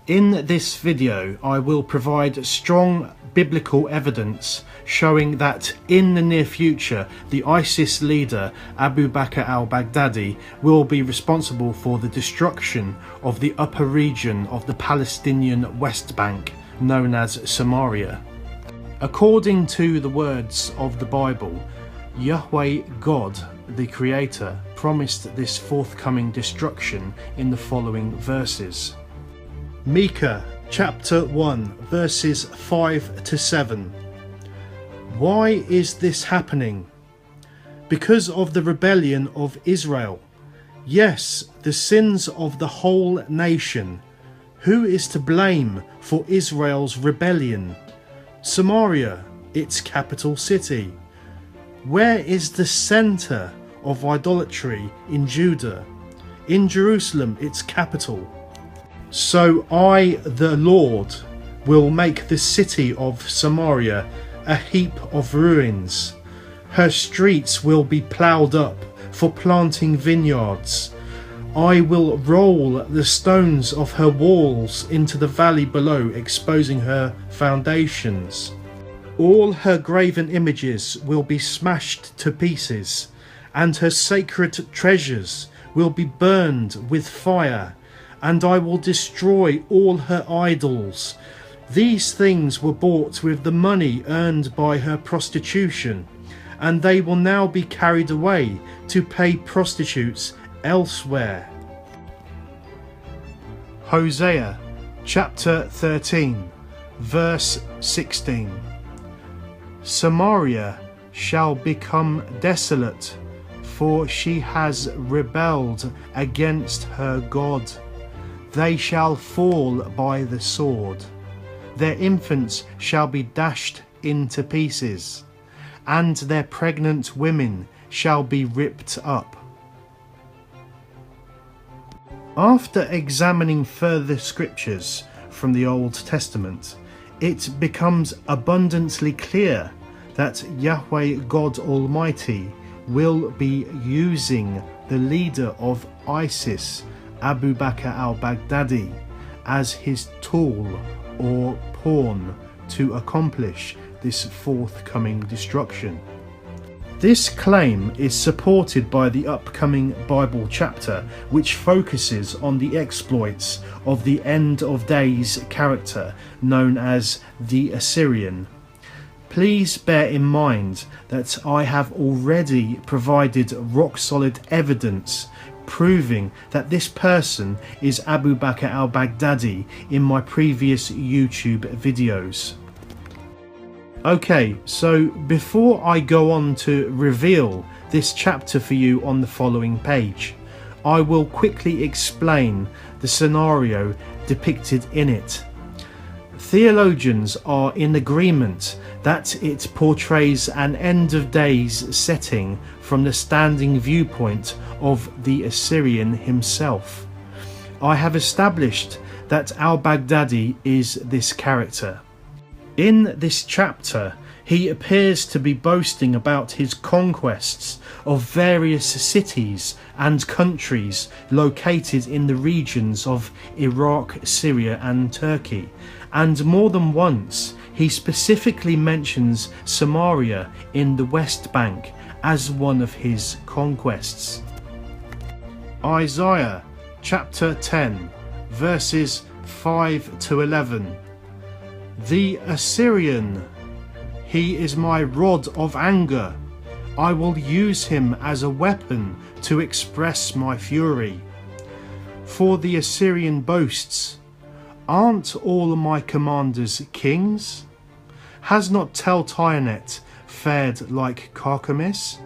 In this video, I will provide strong biblical evidence showing that in the near future, the ISIS leader Abu Bakr al-Baghdadi will be responsible for the destruction of the upper region of the Palestinian West Bank, known as Samaria. According to the words of the Bible, Yahweh God, the Creator, promised this forthcoming destruction in the following verses. Micah chapter 1 verses 5 to 7. Why is this happening? Because of the rebellion of Israel. Yes, the sins of the whole nation. Who is to blame for Israel's rebellion? Samaria, its capital city. Where is the center of idolatry in Judah? In Jerusalem, its capital. So I, the Lord, will make the city of Samaria a heap of ruins. Her streets will be ploughed up for planting vineyards. I will roll the stones of her walls into the valley below, exposing her foundations. All her graven images will be smashed to pieces, and her sacred treasures will be burned with fire, and I will destroy all her idols. These things were bought with the money earned by her prostitution, and they will now be carried away to pay prostitutes elsewhere. Hosea chapter 13 verse 16. Samaria shall become desolate, for she has rebelled against her God. They shall fall by the sword. Their infants shall be dashed into pieces, and their pregnant women shall be ripped up. After examining further scriptures from the Old Testament, it becomes abundantly clear that Yahweh God Almighty will be using the leader of ISIS, Abu Bakr al-Baghdadi, as his tool or pawn to accomplish this forthcoming destruction. This claim is supported by the upcoming Bible chapter, which focuses on the exploits of the end of days character known as the Assyrian. Please bear in mind that I have already provided rock-solid evidence proving that this person is Abu Bakr al-Baghdadi in my previous YouTube videos. Okay, so before I go on to reveal this chapter for you on the following page, I will quickly explain the scenario depicted in it. Theologians are in agreement that it portrays an end of days setting from the standing viewpoint of the Assyrian himself. I have established that al-Baghdadi is this character. In this chapter, he appears to be boasting about his conquests of various cities and countries located in the regions of Iraq, Syria and Turkey, and more than once he specifically mentions Samaria in the West Bank as one of his conquests. Isaiah chapter 10 verses 5 to 11. The Assyrian, he is my rod of anger. I will use him as a weapon to express my fury. For the Assyrian boasts, aren't all my commanders kings? Has not Tel Tayanet fared like Carchemish?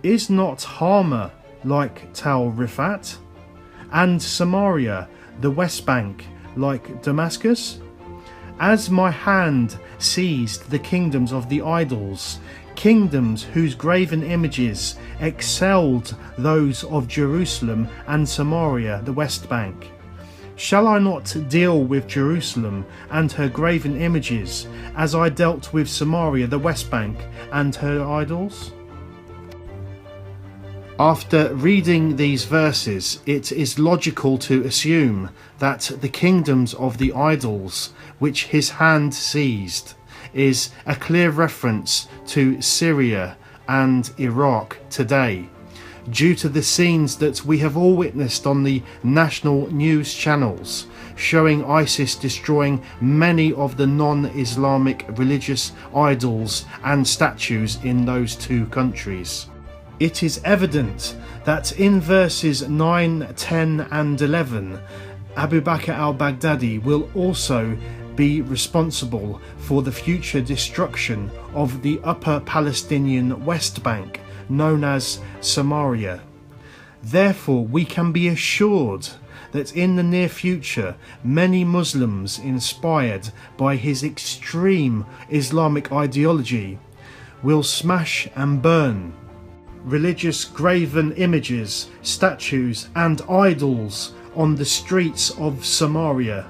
Is not Hama like Tel Rifat? And Samaria, the West Bank, like Damascus? As my hand seized the kingdoms of the idols, kingdoms whose graven images excelled those of Jerusalem and Samaria, the West Bank. Shall I not deal with Jerusalem and her graven images as I dealt with Samaria, the West Bank, and her idols? After reading these verses, it is logical to assume that the kingdoms of the idols which his hand seized is a clear reference to Syria and Iraq today, due to the scenes that we have all witnessed on the national news channels, showing ISIS destroying many of the non-Islamic religious idols and statues in those two countries. It is evident that in verses 9, 10 and 11, Abu Bakr al-Baghdadi will also be responsible for the future destruction of the Upper Palestinian West Bank, known as Samaria. Therefore, we can be assured that in the near future, many Muslims inspired by his extreme Islamic ideology will smash and burn religious graven images, statues and idols on the streets of Samaria.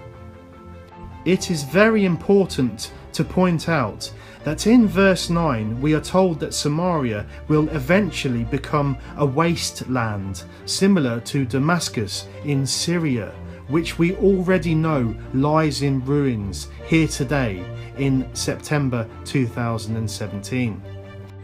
It is very important to point out that in verse 9 we are told that Samaria will eventually become a wasteland, similar to Damascus in Syria, which we already know lies in ruins here today in September 2017.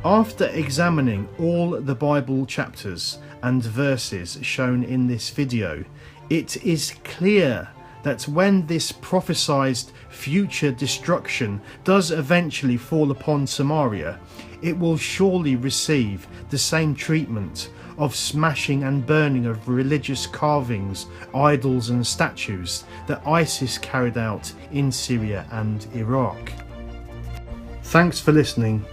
After examining all the Bible chapters and verses shown in this video, it is clear that when this prophesied future destruction does eventually fall upon Samaria, it will surely receive the same treatment of smashing and burning of religious carvings, idols and statues that ISIS carried out in Syria and Iraq. Thanks for listening.